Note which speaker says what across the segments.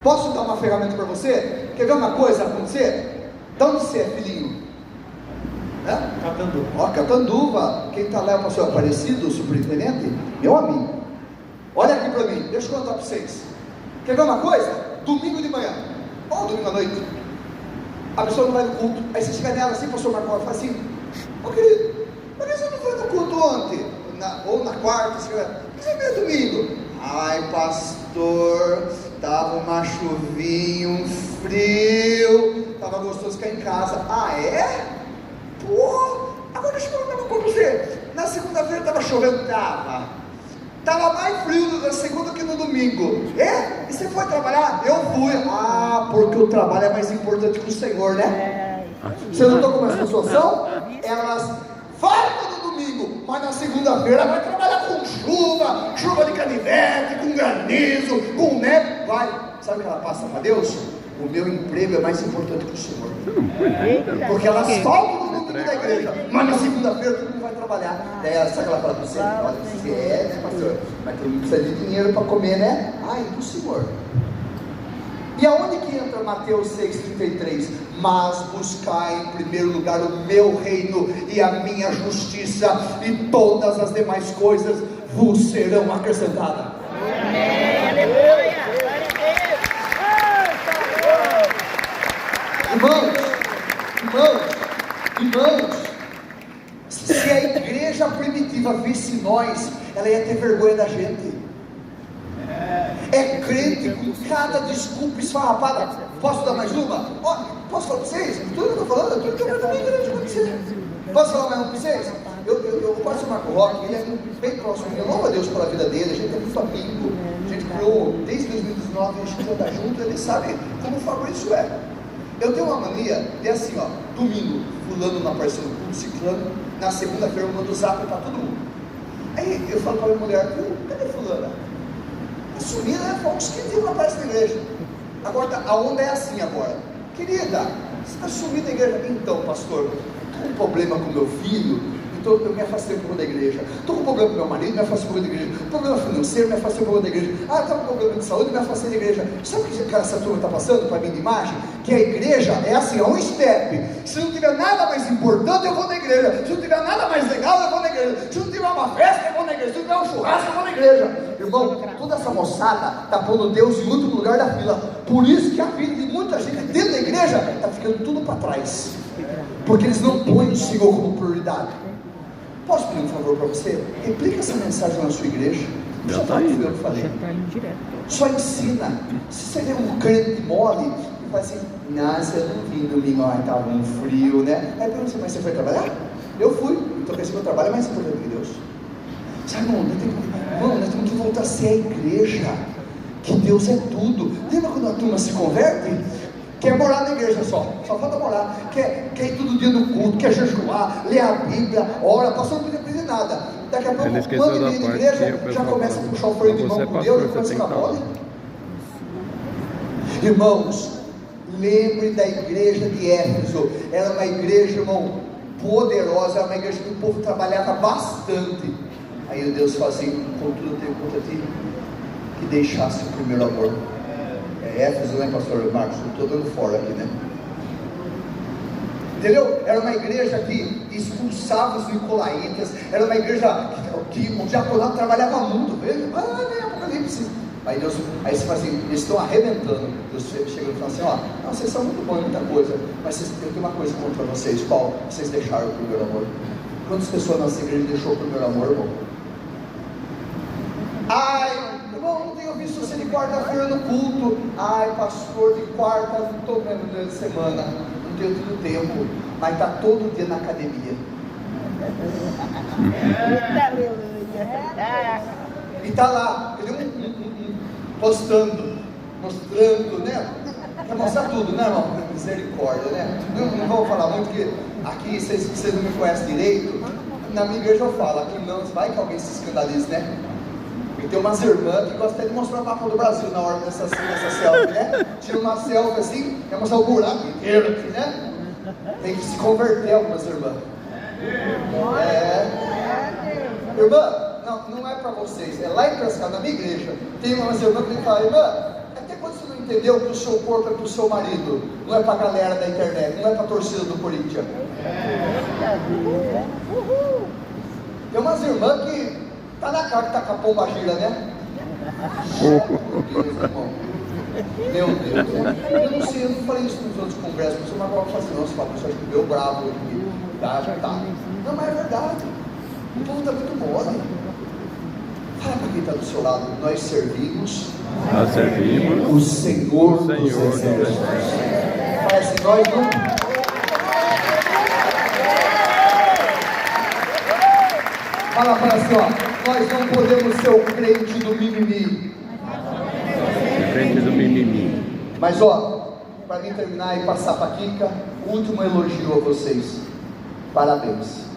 Speaker 1: Posso dar uma ferramenta para você? Quer ver uma coisa acontecer? De onde você é, filhinho?
Speaker 2: Catanduva.
Speaker 1: Ó, Catanduva. Quem está lá é o pastor Aparecido, o superintendente, meu amigo. Olha aqui para mim, deixa eu contar para vocês. Quer ver uma coisa? Domingo de manhã, ou domingo à noite, a pessoa não vai no culto. Aí você chega nela assim, pastor Marcos, fala assim: ô querido, por que você não foi no culto ontem? Ou na quarta, por que você veio domingo? Ai, pastor, tava uma chuvinha, um frio, tava gostoso ficar em casa. Ah, é? Pô, agora deixa eu perguntar uma coisa pra você. Na segunda-feira tava chovendo? Tava mais frio na segunda que no domingo. É? E você foi trabalhar? Eu fui. Ah, porque o trabalho é mais importante que o Senhor, né? Você notou como as pessoas são? Elas vai no domingo, mas na segunda-feira vai trabalhar com chuva de canivete, com granizo, com neve. Vai. Sabe o que ela passa para Deus? O meu emprego é mais importante que o Senhor. Porque elas faltam no domingo da igreja, mas na segunda-feira todo mundo vai trabalhar. Daí sabe o que ela fala para você? Olha, você é, né, pastor? Mas todo mundo precisa de dinheiro para comer, né? Ah, e do Senhor. E aonde que entra Mateus 6,33? Mas buscai em primeiro lugar o meu reino e a minha justiça, e todas as demais coisas vos serão acrescentadas. Irmãos, se a igreja primitiva visse nós, ela ia ter vergonha da gente. É crente com cada desculpa esfarrapada. Posso dar mais uma? Posso falar para vocês? Tudo que eu estou falando, tudo que eu quero também grande com vocês. Posso falar mais um para vocês? O pastor Marco Roque, ele é bem próximo. Eu louvo a Deus pela vida dele. A gente é muito amigo. A gente criou desde 2019, a gente anda junto. Ele sabe como o Fabrício é. Eu tenho uma mania de assim, ó, domingo, fulano não apareceu no culto, ciclano, na segunda-feira eu mando o zap para todo mundo. Aí eu falo para a minha mulher: cadê fulana? Sumida, né? Foi uns 15 dias não aparece na igreja. Agora, a onda é assim agora. Querida, você está sumida da igreja? Então, pastor, estou com um problema com meu filho, então eu me afastei um pouco da igreja. Estou com um problema com meu marido, me afastei um pouco da igreja. Problema financeiro, me afastei um pouco da igreja. Estou com problema de saúde, me afastei da igreja. Sabe o que essa turma está passando para mim de imagem? Que a igreja é assim, é um step. Se não tiver nada mais importante, eu vou na igreja. Se não tiver nada mais legal, eu vou na igreja. Se não tiver uma festa, eu vou na igreja. Se não tiver um churrasco, eu vou na igreja. Irmão, toda essa moçada está pondo Deus em último lugar da fila. Por isso que a vida de muita gente dentro da igreja está ficando tudo para trás. Porque eles não põem o Senhor como prioridade. Posso pedir um favor para você? Replica essa mensagem na sua igreja. Já está aí, eu falei. Só ensina. Se você vê um crente mole e fala assim: nossa, eu não vim domingo, estava um frio, né? Aí pergunta: mas você foi trabalhar? Eu fui. Então quer dizer que meu trabalho é mais importante que Deus. Sabe, irmão, nós temos que voltar a ser a igreja, que Deus é tudo. Lembra quando a turma se converte? Quer morar na igreja só falta morar. Quer ir todo dia no culto, quer jejuar, ler a Bíblia, ora, pastor, não precisa pedir nada. Daqui a pouco, quando ele vem na igreja, já começa a puxar o freio de mão com Deus, e começa a ficar mole. Irmãos, lembre da igreja de Éfeso. Era uma igreja, irmão, poderosa, era uma igreja que o povo trabalhava bastante. Aí Deus fala assim: contudo eu tenho contra ti que deixasse o primeiro amor. Éfeso, né, pastor Marcos? Eu estou dando fora aqui, né? Entendeu? Era uma igreja que expulsava os nicolaítas. Era uma igreja que o diaconato trabalhava muito. Veja, né, Apocalipse. Aí você fala assim: eles estão arrebentando. Deus chega e fala assim: não, vocês são muito bons em muita coisa, mas eu tenho uma coisa contra vocês. Qual? Vocês deixaram o primeiro amor. Quantas pessoas na nossa igreja deixou o primeiro amor, irmão? Ai, irmão, não tenho visto você de quarta-feira no culto. Ai, pastor, de quarta, não estou vendo durante a semana. Não tenho todo tempo, mas está todo dia na academia. E está lá, postando, mostrando, né? Quer mostrar tudo, né, irmão? Misericórdia, né? Não vou falar muito, porque aqui vocês não me conhecem direito. Na minha igreja eu falo: aqui não, vai que alguém se escandalize, né? E tem umas irmãs que gostam de mostrar o mapa do Brasil na hora dessa selfie, né? Tira uma selfie assim, quer mostrar o buraco inteiro aqui, né? Tem que se converter algumas irmãs. Irmã, não é para vocês, é lá em Piracicaba, na minha igreja. Tem umas irmãs que falam: irmã, até quando você não entendeu que o seu corpo é para o seu marido, não é para a galera da internet, não é para a torcida do Corinthians. Tem umas irmãs que tá na cara que tá com a pomba gira, né? Meu Deus, irmão. Meu Deus, eu não sei, eu não falei isso nos outros congressos, mas eu agora faço não, você fala, você acha que deu bravo aqui, tá. Não, mas é verdade, o povo está muito mole. Fala para quem está do seu lado, nós servimos o Senhor dos Exércitos. Fala assim, nós não... Fala assim, ó, nós não podemos ser o crente do mimimi. Mas ó, para mim terminar e passar para a Kika, o último elogio a vocês. Parabéns.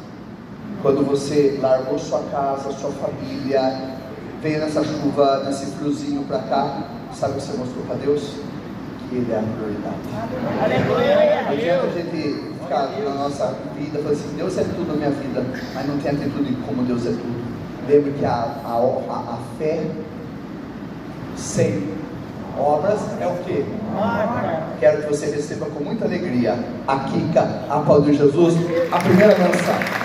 Speaker 1: Quando você largou sua casa, sua família, veio nessa chuva, nesse friozinho para cá, sabe o que você mostrou para Deus? Que Ele é a prioridade. Não adianta a gente ficar na nossa vida falando assim, Deus é tudo na minha vida, mas não tem atitude como Deus é tudo. Lembre que a fé sem obras é o quê? Quero que você receba com muita alegria a Kika, aplaudir Jesus, a primeira dança.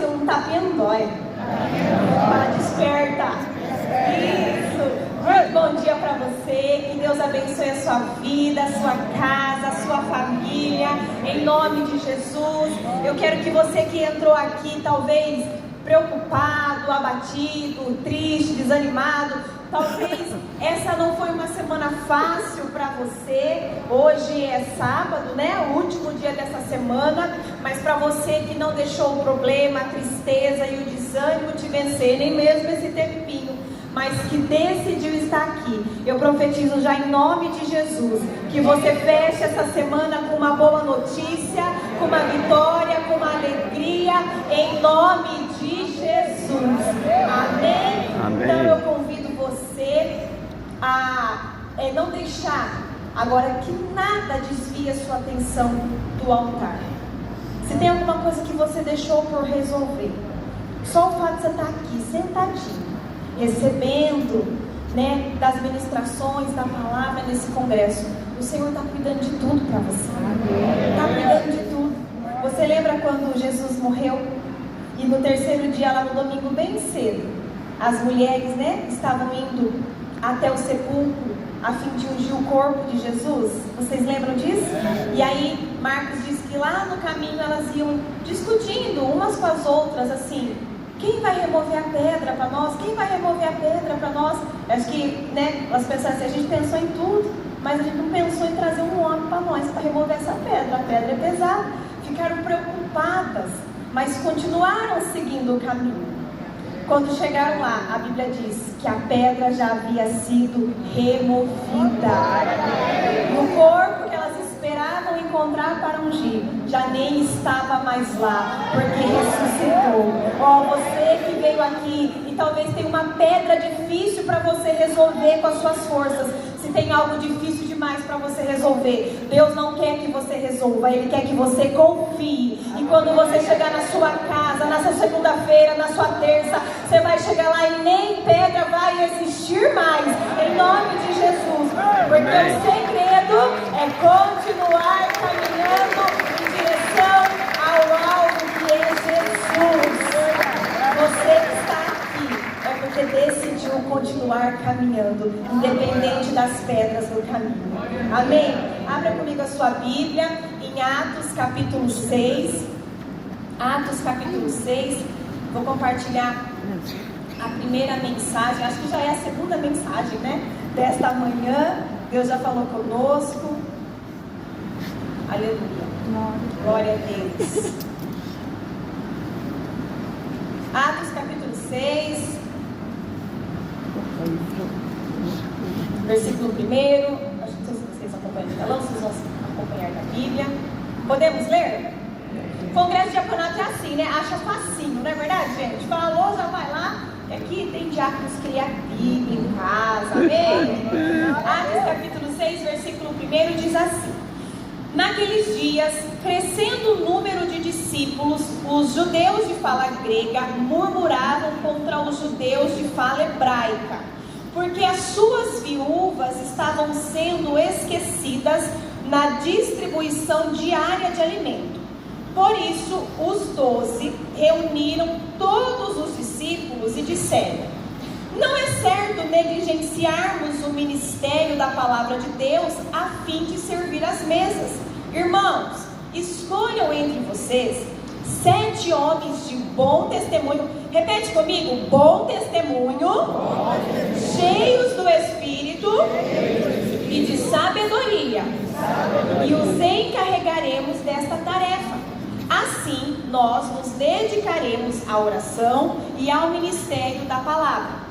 Speaker 3: Um tapinha não dói. Desperta. Isso. Bom dia para você. Que Deus abençoe a sua vida, a sua casa, a sua família. Em nome de Jesus. Eu quero que você que entrou aqui, talvez preocupado, abatido, triste, desanimado, talvez essa não foi uma semana fácil para você. Hoje é sábado, né? O último dia dessa semana. Mas para você que não deixou o problema, a tristeza e o desânimo te vencer, nem mesmo esse tempinho, mas que decidiu estar aqui, eu profetizo já em nome de Jesus, que você feche essa semana com uma boa notícia, com uma vitória, com uma alegria, em nome de Jesus. Amém? Então eu convido você a não deixar agora que nada desvie a sua atenção do altar. Se tem alguma coisa que você deixou por resolver, só o fato de você estar aqui sentadinho, recebendo, né, das ministrações, da palavra nesse congresso, o Senhor está cuidando de tudo para você. Está cuidando de tudo. Você lembra quando Jesus morreu? E no terceiro dia, lá no domingo, bem cedo, as mulheres, né, estavam indo até o sepulcro a fim de ungir o corpo de Jesus. Vocês lembram disso? E aí Marcos diz que lá no caminho elas iam discutindo umas com as outras assim: quem vai remover a pedra para nós? Quem vai remover a pedra para nós? Acho que, né, elas pensaram assim, a gente pensou em tudo, mas a gente não pensou em trazer um homem para nós para remover essa pedra. A pedra é pesada. Ficaram preocupadas, mas continuaram seguindo o caminho. Quando chegaram lá, a Bíblia diz que a pedra já havia sido removida. E o corpo que elas esperavam encontrar para ungir já nem estava mais lá, porque ressuscitou. Ó, você que veio aqui e talvez tenha uma pedra difícil para você resolver com as suas forças. Se tem algo difícil demais para você resolver, Deus não quer que você resolva, Ele quer que você confie. E quando você chegar na sua casa, na sua segunda-feira, na sua terça, você vai chegar lá e nem pedra vai existir mais, em nome de Jesus. Porque o segredo é continuar caminhando em direção ao alvo que é Jesus. Você que está aqui é porque decidiu continuar caminhando, independente das pedras no caminho. Amém? Abra comigo a sua Bíblia em Atos capítulo 6. Atos capítulo 6. Vou compartilhar a primeira mensagem, acho que já é a segunda mensagem, né? Desta manhã. Deus já falou conosco. Aleluia. Glória a Deus. Atos capítulo 6, versículo 1. Acho que vocês acompanham no telão, vocês vão acompanhar na Bíblia. Podemos ler? Congresso de Diaconato é assim. assim, né? Acha facinho, não é verdade, gente? Falou, já vai lá. Aqui tem diáconos que lê a Bíblia em casa, amém? Atos capítulo 6, versículo 1 diz assim: naqueles dias, crescendo o número de discípulos, os judeus de fala grega murmuravam contra os judeus de fala hebraica, porque as suas viúvas estavam sendo esquecidas na distribuição diária de alimento. Por isso, os 12 reuniram todos os discípulos e disseram: não é certo negligenciarmos o ministério da palavra de Deus a fim de servir as mesas. Irmãos, escolham entre vocês 7 homens de bom testemunho. Repete comigo: bom testemunho, cheios do Espírito e de sabedoria, e os encarregaremos desta tarefa. Assim, nós nos dedicaremos à oração e ao ministério da palavra.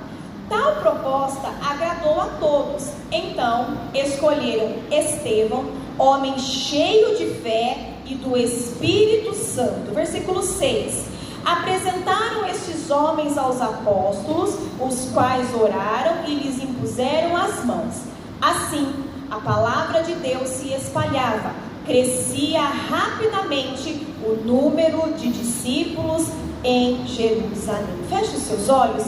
Speaker 3: Tal proposta agradou a todos. Então, escolheram Estevão, homem cheio de fé e do Espírito Santo. Versículo 6. Apresentaram estes homens aos apóstolos, os quais oraram e lhes impuseram as mãos. Assim, a palavra de Deus se espalhava. Crescia rapidamente o número de discípulos em Jerusalém. Feche os seus olhos.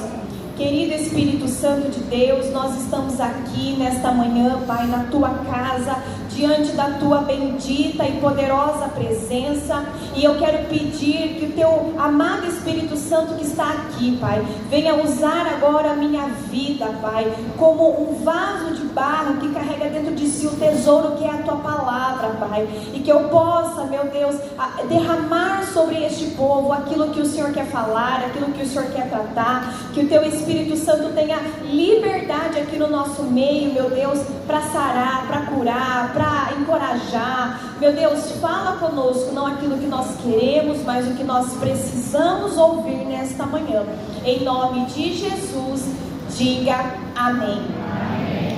Speaker 3: Querido Espírito Santo de Deus, nós estamos aqui nesta manhã, Pai, na Tua casa, diante da Tua bendita e poderosa presença, e eu quero pedir que o Teu amado Espírito Santo que está aqui, Pai, venha usar agora a minha vida, Pai, como um vaso de barro que carrega dentro de si o tesouro que é a Tua palavra, Pai, e que eu possa, meu Deus, derramar sobre este povo aquilo que o Senhor quer falar, aquilo que o Senhor quer tratar, que o Teu Espírito Santo tenha liberdade aqui no nosso meio, meu Deus, para sarar, para curar, para encorajar. Meu Deus, fala conosco, não aquilo que nós queremos, mas o que nós precisamos ouvir nesta manhã. Em nome de Jesus, diga amém.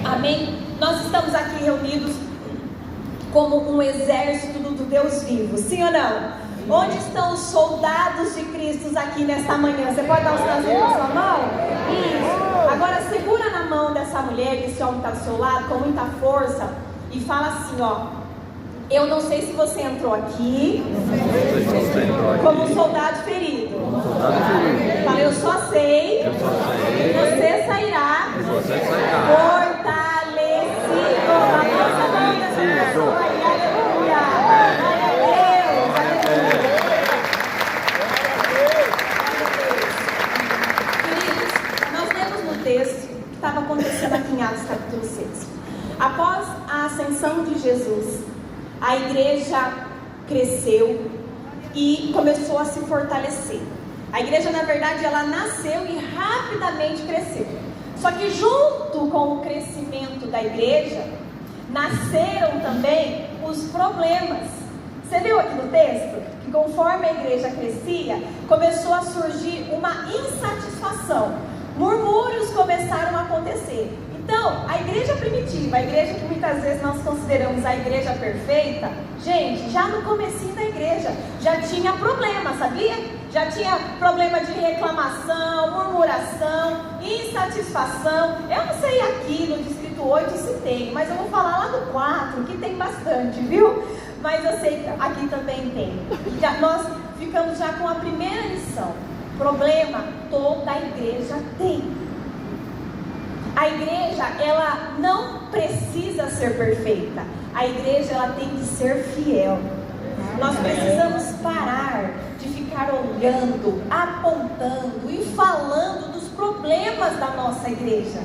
Speaker 3: Amém. Nós estamos aqui reunidos como um exército do Deus vivo, sim ou não? Onde estão os soldados de Cristo aqui nesta manhã? Você pode dar um sinalzinho com a sua mão? Isso. Agora segura na mão dessa mulher, desse homem que está do seu lado, com muita força, e fala assim, ó: eu não sei se você entrou aqui como um soldado ferido. Fala: eu só sei que você sairá fortalecido. A nossa mão dessa pessoa. Aleluia. Queridos, nós lemos no texto que estava acontecendo aqui em Atos capítulo 6. Após a ascensão de Jesus, a igreja cresceu e começou a se fortalecer. A igreja, na verdade, ela nasceu e rapidamente cresceu. Só que junto com o crescimento da igreja, nasceram também os problemas. Você viu aqui no texto que conforme a igreja crescia, começou a surgir uma insatisfação. Murmúrios começaram a acontecer. Então, a igreja primitiva, a igreja que muitas vezes nós consideramos a igreja perfeita, gente, já no comecinho da igreja, já tinha problema, sabia? Já tinha problema de reclamação, murmuração, insatisfação. Eu não sei aqui no Distrito 8 se tem, mas eu vou falar lá no 4, que tem bastante, viu? Mas eu sei que aqui também tem. Nós ficamos já com a primeira lição. Problema toda a igreja tem. A igreja, ela não precisa ser perfeita. A igreja, ela tem que ser fiel. Nós precisamos parar de ficar olhando, apontando e falando dos problemas da nossa igreja.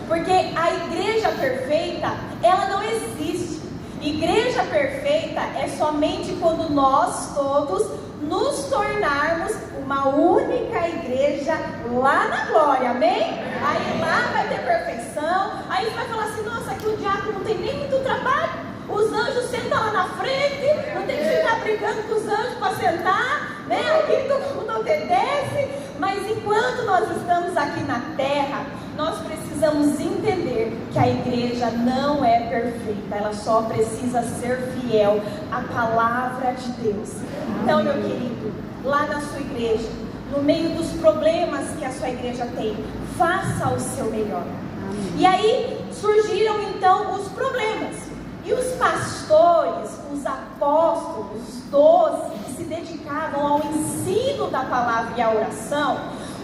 Speaker 3: Porque a igreja perfeita, ela não existe. Igreja perfeita é somente quando nós todos nos tornarmos uma única igreja lá na glória, amém? Aí lá vai ter perfeição. Aí você vai falar assim: nossa, aqui o diácono não tem nem muito trabalho. Os anjos sentam lá na frente, não tem que ficar brigando com os anjos para sentar, né? Aqui todo mundo obedece. Mas enquanto nós estamos aqui na terra, nós precisamos entender que a igreja não é perfeita, ela só precisa ser fiel à palavra de Deus. Então, meu querido, lá na sua igreja, no meio dos problemas que a sua igreja tem, faça o seu melhor. E aí surgiram então os problemas. E os pastores, os apóstolos, os 12 que se dedicavam ao ensino da palavra e à oração,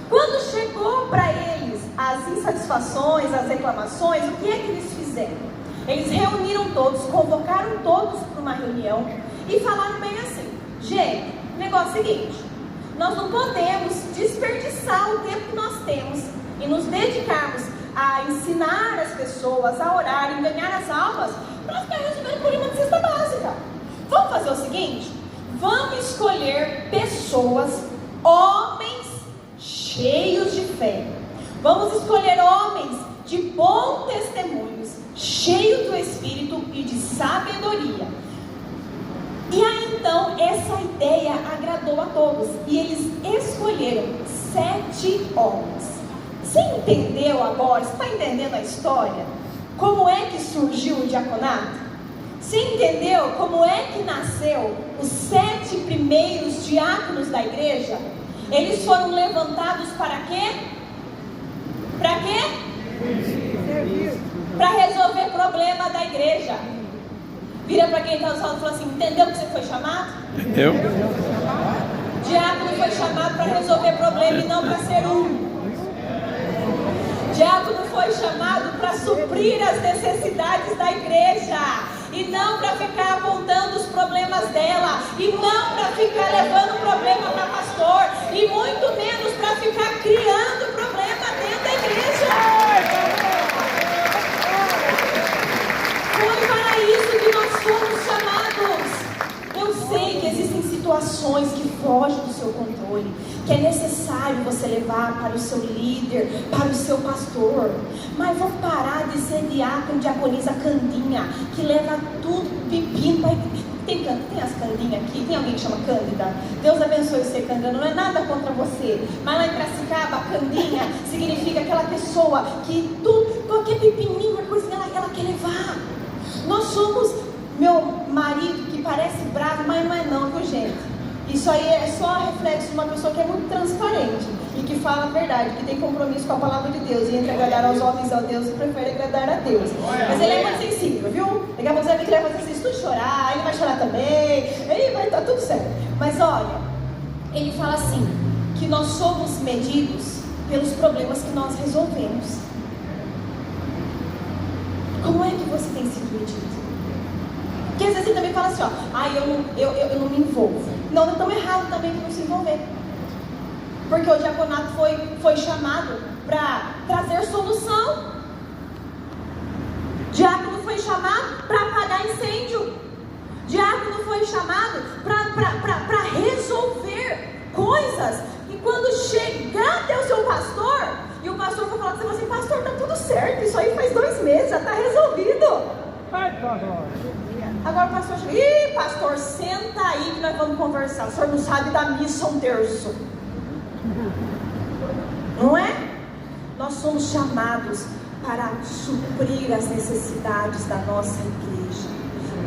Speaker 3: quando chegou para eles as insatisfações, as reclamações, o que é que eles fizeram? Eles reuniram todos, convocaram todos para uma reunião e falaram bem assim: gente, o negócio é o seguinte, nós não podemos desperdiçar o tempo que nós temos e nos dedicarmos a ensinar as pessoas a orar e ganhar as almas para ficar resolvendo o problema de cesta básica. Vamos fazer o seguinte: vamos escolher pessoas, homens cheios de fé. Vamos escolher homens de bom testemunhos, cheios do Espírito e de sabedoria. E aí então essa ideia agradou a todos e eles escolheram 7 homens. Você entendeu agora? Você está entendendo a história? Como é que surgiu o diaconato? Você entendeu como é que nasceu os 7 primeiros diáconos da igreja? Eles foram levantados para quê? Para quê? Para resolver problema da igreja. Vira para quem está no salão e fala assim: entendeu que você foi chamado?
Speaker 4: Eu?
Speaker 3: Diácono foi chamado para resolver problema e não para ser Diácono foi chamado para suprir as necessidades da igreja e não para ficar apontando os problemas dela, e não para ficar levando problema para pastor, e muito menos para ficar criando problema dentro da igreja. Foi para isso que nós fomos chamados. Eu sei que existem situações que fogem do seu controle, que é necessário você levar para o seu líder, para o seu pastor. Mas vou parar de ser diácono, diaconisa Candinha, que leva tudo pepino para... Tem as Candinhas aqui? Tem alguém que chama Cândida? Deus abençoe você, Cândida. Não é nada contra você, mas lá em Piracicaba, Candinha significa aquela pessoa que tudo, qualquer pepininho, uma coisa ela quer levar. Nós somos... Meu marido que parece bravo, mas não é não, viu, gente? Isso aí é só reflexo de uma pessoa que é muito transparente e que fala a verdade, que tem compromisso com a palavra de Deus, e entre agradar aos homens e a Deus, prefere agradar a Deus. Mas ele é muito sensível, viu? Daqui a pouco você vai que ele vai fazer isso tudo chorar, ele vai chorar também, ele vai estar tudo certo. Mas olha, ele fala assim, que nós somos medidos pelos problemas que nós resolvemos. Como é que você tem sido medido? Porque às vezes ele também fala assim, eu não me envolvo. Não é tão errado também que não se envolver. Porque o diaconato foi chamado para trazer solução. Diácono foi chamado para apagar incêndio. Diácono foi chamado para resolver coisas. E quando chegar até o seu pastor, e o pastor for falar com você assim, pastor, está tudo certo, isso aí faz 2 meses, já está resolvido. Agora o pastor chega, pastor, senta aí que nós vamos conversar. O senhor não sabe da missa um terço. Não é? Nós somos chamados para suprir as necessidades da nossa igreja,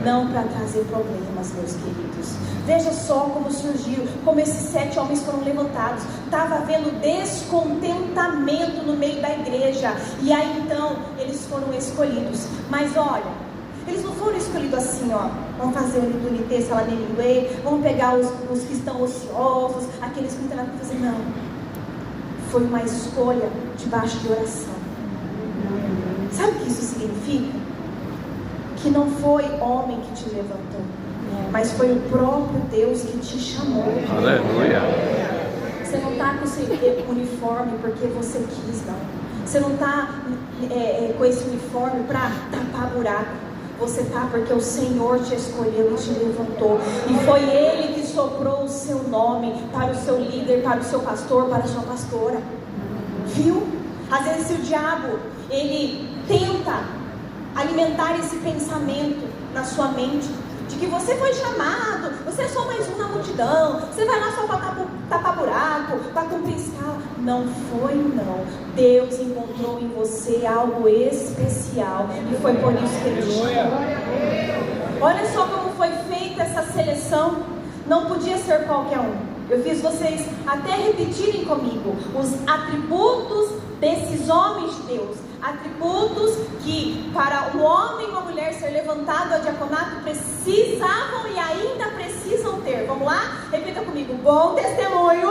Speaker 3: não para trazer problemas, meus queridos. Veja só como surgiu, como esses 7 homens foram levantados. Estava havendo descontentamento no meio da igreja, e aí então eles foram escolhidos. Mas olha, eles não foram escolhidos assim, vamos fazer o litunité, salanelinguê, vamos pegar os que estão ociosos, aqueles que não tem nada para fazer, não. Foi uma escolha debaixo de oração. Sabe o que isso significa? Que não foi homem que te levantou, mas foi o próprio Deus que te chamou.
Speaker 4: Aleluia.
Speaker 3: Você não está com esse uniforme porque você quis, não. Você não está com esse uniforme para tapar buraco. Você está porque o Senhor te escolheu e te levantou. E foi Ele que soprou o seu nome para o seu líder, para o seu pastor, para a sua pastora. Viu? Às vezes o diabo, ele tenta alimentar esse pensamento na sua mente, de que você foi chamado, você é só mais um na multidão, você vai lá só para tapar buraco, para cumprir escala. Não foi, não. Deus encontrou encontrou em você algo especial e foi por isso que Ele te chamou. Olha só como foi feita essa seleção. Não podia ser qualquer um. Eu fiz vocês até repetirem comigo os atributos desses homens de Deus. Atributos que para um homem e uma mulher ser levantado ao diaconato precisavam e ainda precisam ter. Vamos lá? Repita comigo. Bom testemunho,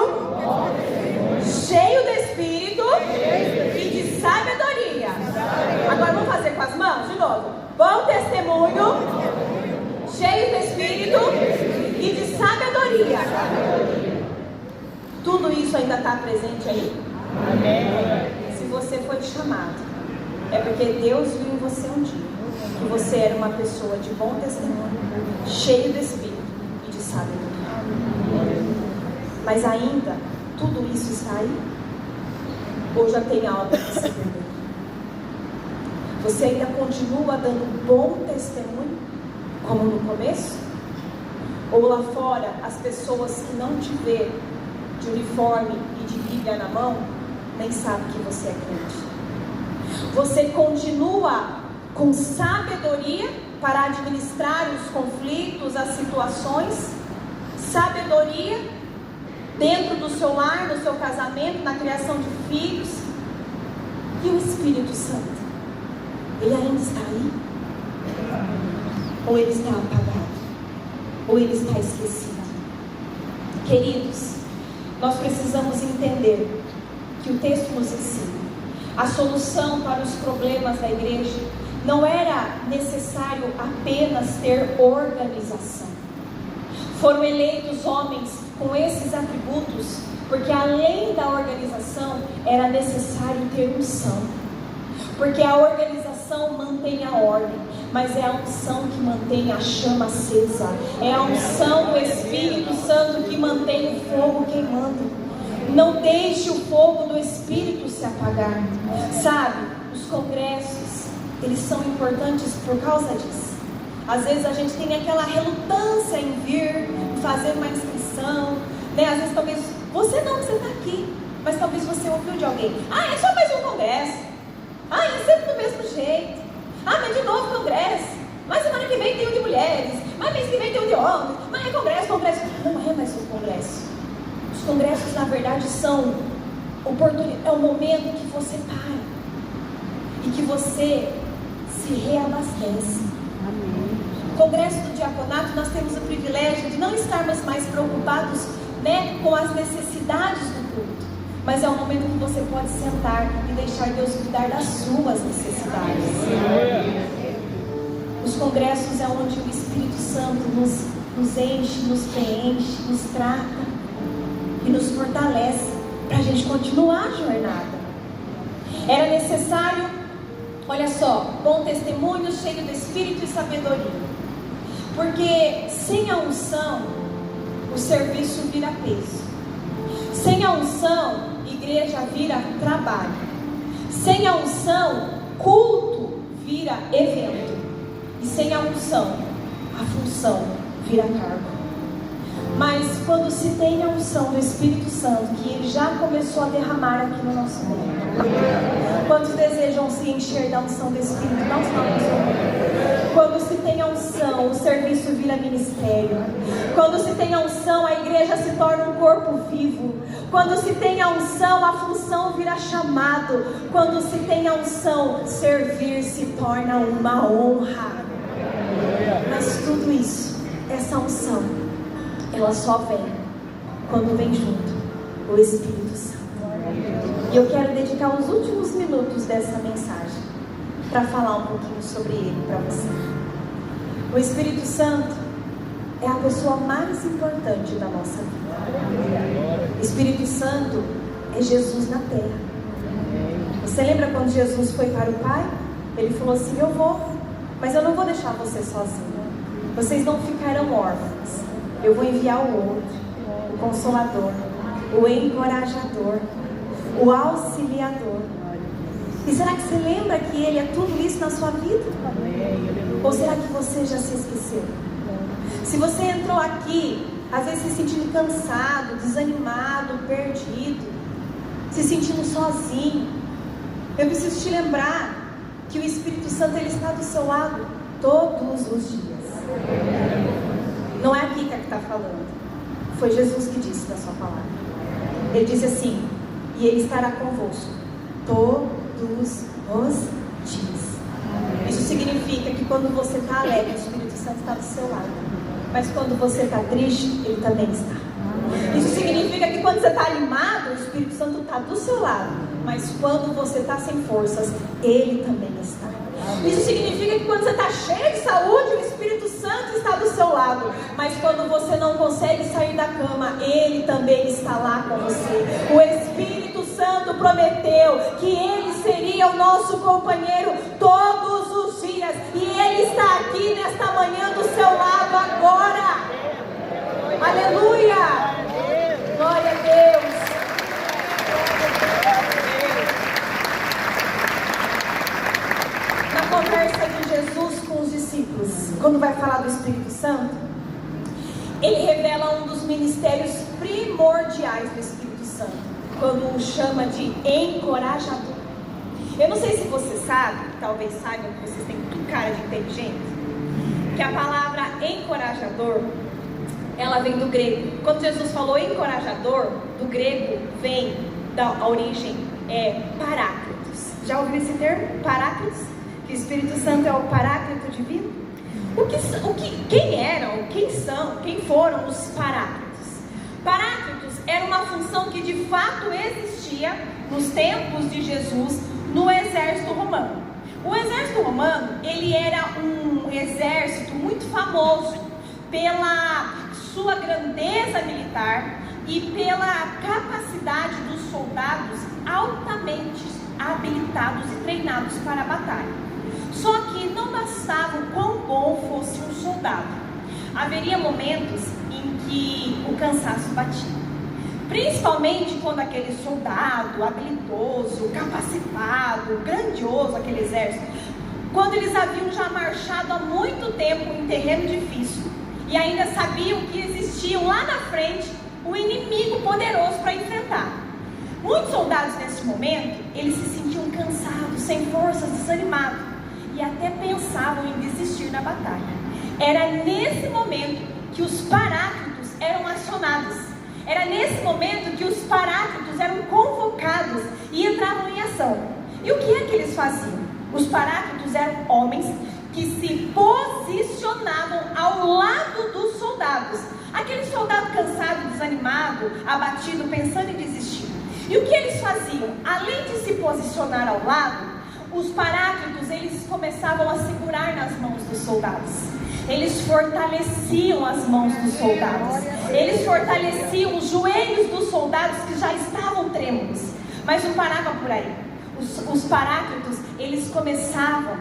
Speaker 3: cheio do Espírito e de sabedoria. Agora vamos fazer com as mãos de novo. Bom testemunho, cheio do Espírito e de sabedoria. Tudo isso ainda está presente aí? Amém. Se você foi chamado, é porque Deus viu em você um dia que você era uma pessoa de bom testemunho, cheio do Espírito e de sabedoria. Mas ainda tudo isso está aí? Ou já tem algo que se perdeu? Você ainda continua dando bom testemunho como no começo? Ou lá fora as pessoas que não te vê de uniforme e de Bíblia na mão nem sabem que você é crente? Você continua com sabedoria para administrar os conflitos, as situações? Sabedoria dentro do seu lar, no seu casamento, na criação de filhos? E o Espírito Santo? Ele ainda está aí? Ou ele está apagado? Ou ele está esquecido? Queridos, nós precisamos entender que o texto nos ensina. A solução para os problemas da igreja não era necessário apenas ter organização. Foram eleitos homens com esses atributos porque além da organização era necessário ter unção. Porque a organização mantém a ordem, mas é a unção que mantém a chama acesa. É a unção do Espírito Santo que mantém o fogo queimando. Não deixe o fogo do Espírito se apagar. Sabe, os congressos, eles são importantes por causa disso. Às vezes a gente tem aquela relutância em vir, fazer uma inscrição, né? Às vezes talvez, você está aqui, mas talvez você ouviu de alguém. É só mais um congresso. É sempre do mesmo jeito. Mas de novo congresso. Mas semana que vem tem um de mulheres. Mas mês que vem tem um de homens. Mas é congresso. Não é mais um congresso. Os congressos, na verdade, são oportunidade. É o momento que você para e que você se reabastece. Amém. Congresso do diaconato, nós temos o privilégio de não estarmos mais preocupados, né, com as necessidades do culto. Mas é um momento que você pode sentar e deixar Deus cuidar das suas necessidades. Os congressos é onde o Espírito Santo nos enche, nos preenche, nos trata e nos fortalece para a gente continuar a jornada. Era necessário, olha só, bom testemunho, cheio do Espírito e sabedoria. Porque sem a unção, o serviço vira peso. Sem a unção, igreja vira trabalho. Sem a unção, culto vira evento. E sem a unção, a função vira cargo. Mas quando se tem a unção do Espírito Santo, que Ele já começou a derramar aqui no nosso meio. Quantos desejam se encher da unção do Espírito? Dá um sinal para. Quando se tem a unção, o serviço vira ministério. Quando se tem a unção, a igreja se torna um corpo vivo. Quando se tem a unção, a função vira chamado. Quando se tem a unção, servir se torna uma honra. Mas tudo isso, essa unção, ela só vem quando vem junto o Espírito Santo. E eu quero dedicar os últimos minutos dessa mensagem para falar um pouquinho sobre ele para você. O Espírito Santo é a pessoa mais importante da nossa vida. O Espírito Santo é Jesus na terra. Você lembra quando Jesus foi para o Pai? Ele falou assim: eu vou, mas eu não vou deixar você sozinho. Vocês não ficarão órfãos. Eu vou enviar o outro, o Consolador, o Encorajador, o Auxiliador. E será que você lembra que Ele é tudo isso na sua vida? Ou será que você já se esqueceu? Se você entrou aqui, às vezes se sentindo cansado, desanimado, perdido, se sentindo sozinho, Eu preciso te lembrar que o Espírito Santo, ele está do seu lado todos os dias. Não é a Kika que está falando. Foi Jesus que disse na sua palavra. Ele disse assim: e Ele estará convosco todos os dias. Isso significa que quando você está alegre, o Espírito Santo está do seu lado. Mas quando você está triste, Ele também está. Isso significa que quando você está animado, o Espírito Santo está do seu lado. Mas quando você está sem forças, Ele também está. Isso significa que quando você está cheio de saúde, o Espírito Santo está do seu lado. Mas quando você não consegue sair da cama, Ele também está lá com você. O Espírito Santo prometeu que Ele seria o nosso companheiro todos os dias. E Ele está aqui nesta manhã do seu lado agora. Aleluia! Glória a Deus! Na conversa de Jesus com os discípulos, quando vai falar do Espírito Santo, Ele revela um dos ministérios primordiais do Espírito Santo, quando o chama de encorajador. Eu não sei se você sabe, talvez saibam que vocês têm tudo cara de inteligente, que a palavra encorajador, ela vem do grego. Quando Jesus falou encorajador, do grego vem da origem paráclitos. Já ouviu esse termo? Paráclitos? Que o Espírito Santo é o paráclito divino? Quem foram os paráclitos? Paráclitos era uma função que de fato existia nos tempos de Jesus no exército romano. O exército romano, ele era um exército muito famoso pela sua grandeza militar e pela capacidade dos soldados altamente habilitados e treinados para a batalha. Só que não bastava o quão bom fosse um soldado. Haveria momentos em que o cansaço batia. Principalmente quando aquele soldado habilidoso, capacitado, grandioso, aquele exército, quando eles haviam já marchado há muito tempo em terreno difícil e ainda sabiam que existiam lá na frente um inimigo poderoso para enfrentar. Muitos soldados nesse momento, eles se sentiam cansados, sem forças, desanimados e até pensavam em desistir da batalha. Era nesse momento que os paráclitos eram acionados. Era nesse momento que os paráclitos eram convocados e entravam em ação. E o que é que eles faziam? Os paráclitos eram homens que se posicionavam ao lado dos soldados. Aquele soldado cansado, desanimado, abatido, pensando em desistir. E o que eles faziam? Além de se posicionar ao lado, os paráclitos, eles começavam a segurar nas mãos dos soldados. Eles fortaleciam as mãos dos soldados. Eles fortaleciam os joelhos dos soldados que já estavam trêmulos. Mas não parava por aí. Os paráclitos, eles começavam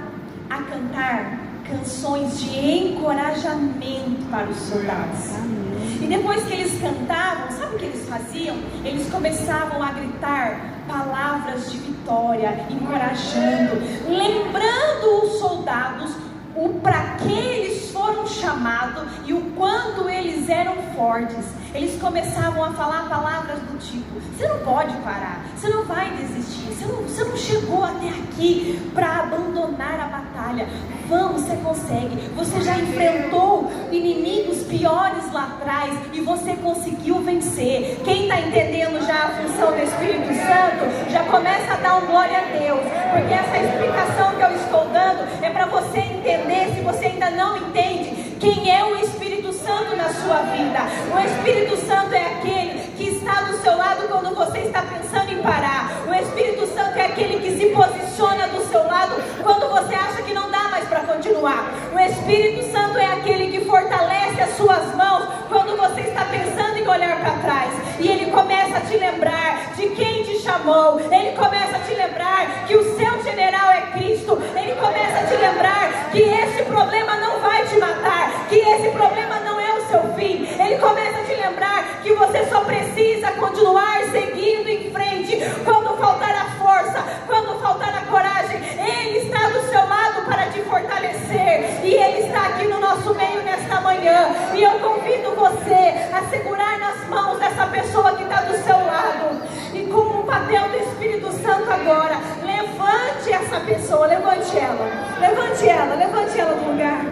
Speaker 3: a cantar canções de encorajamento para os soldados. E depois que eles cantavam, sabe o que eles faziam? Eles começavam a gritar palavras de vitória, encorajando, lembrando os soldados o para que eles foram chamados e o quanto eles eram fortes. Eles começavam a falar palavras do tipo: você não pode parar, você não vai desistir, você não chegou até aqui para abandonar a batalha. Vamos, você consegue. Você já enfrentou inimigos piores lá atrás e você conseguiu vencer. Quem está entendendo já a função do Espírito Santo, já começa a dar um glória a Deus, porque essa explicação que eu estou dando é para você entender, se você ainda não entende, quem é o Espírito Santo na sua vida. O Espírito Santo é aquele que está do seu lado quando você está pensando em parar. O Espírito Santo é aquele que se posiciona do seu lado quando você acha que não dá mais para continuar. O Espírito Santo é aquele que fortalece as suas mãos quando você está pensando em olhar para trás. E Ele começa a te lembrar de quem te chamou. Ele começa a te lembrar que o seu general é Cristo. Ele começa a te lembrar que esse problema não vai te matar, que esse problema não é o seu fim. Ele começa a te lembrar que você só precisa continuar seguindo em frente. Quando faltar a força, quando faltar a coragem, Ele está do seu lado para te fortalecer. E Ele está aqui no nosso meio nesta manhã. E eu convido você a segurar nas mãos dessa pessoa que está do seu lado. E com o papel do Espírito Santo agora, levante pessoa, levante ela do lugar.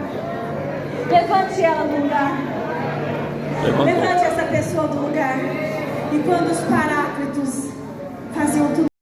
Speaker 3: Levante ela do lugar. Levante essa pessoa do lugar. E quando os parar,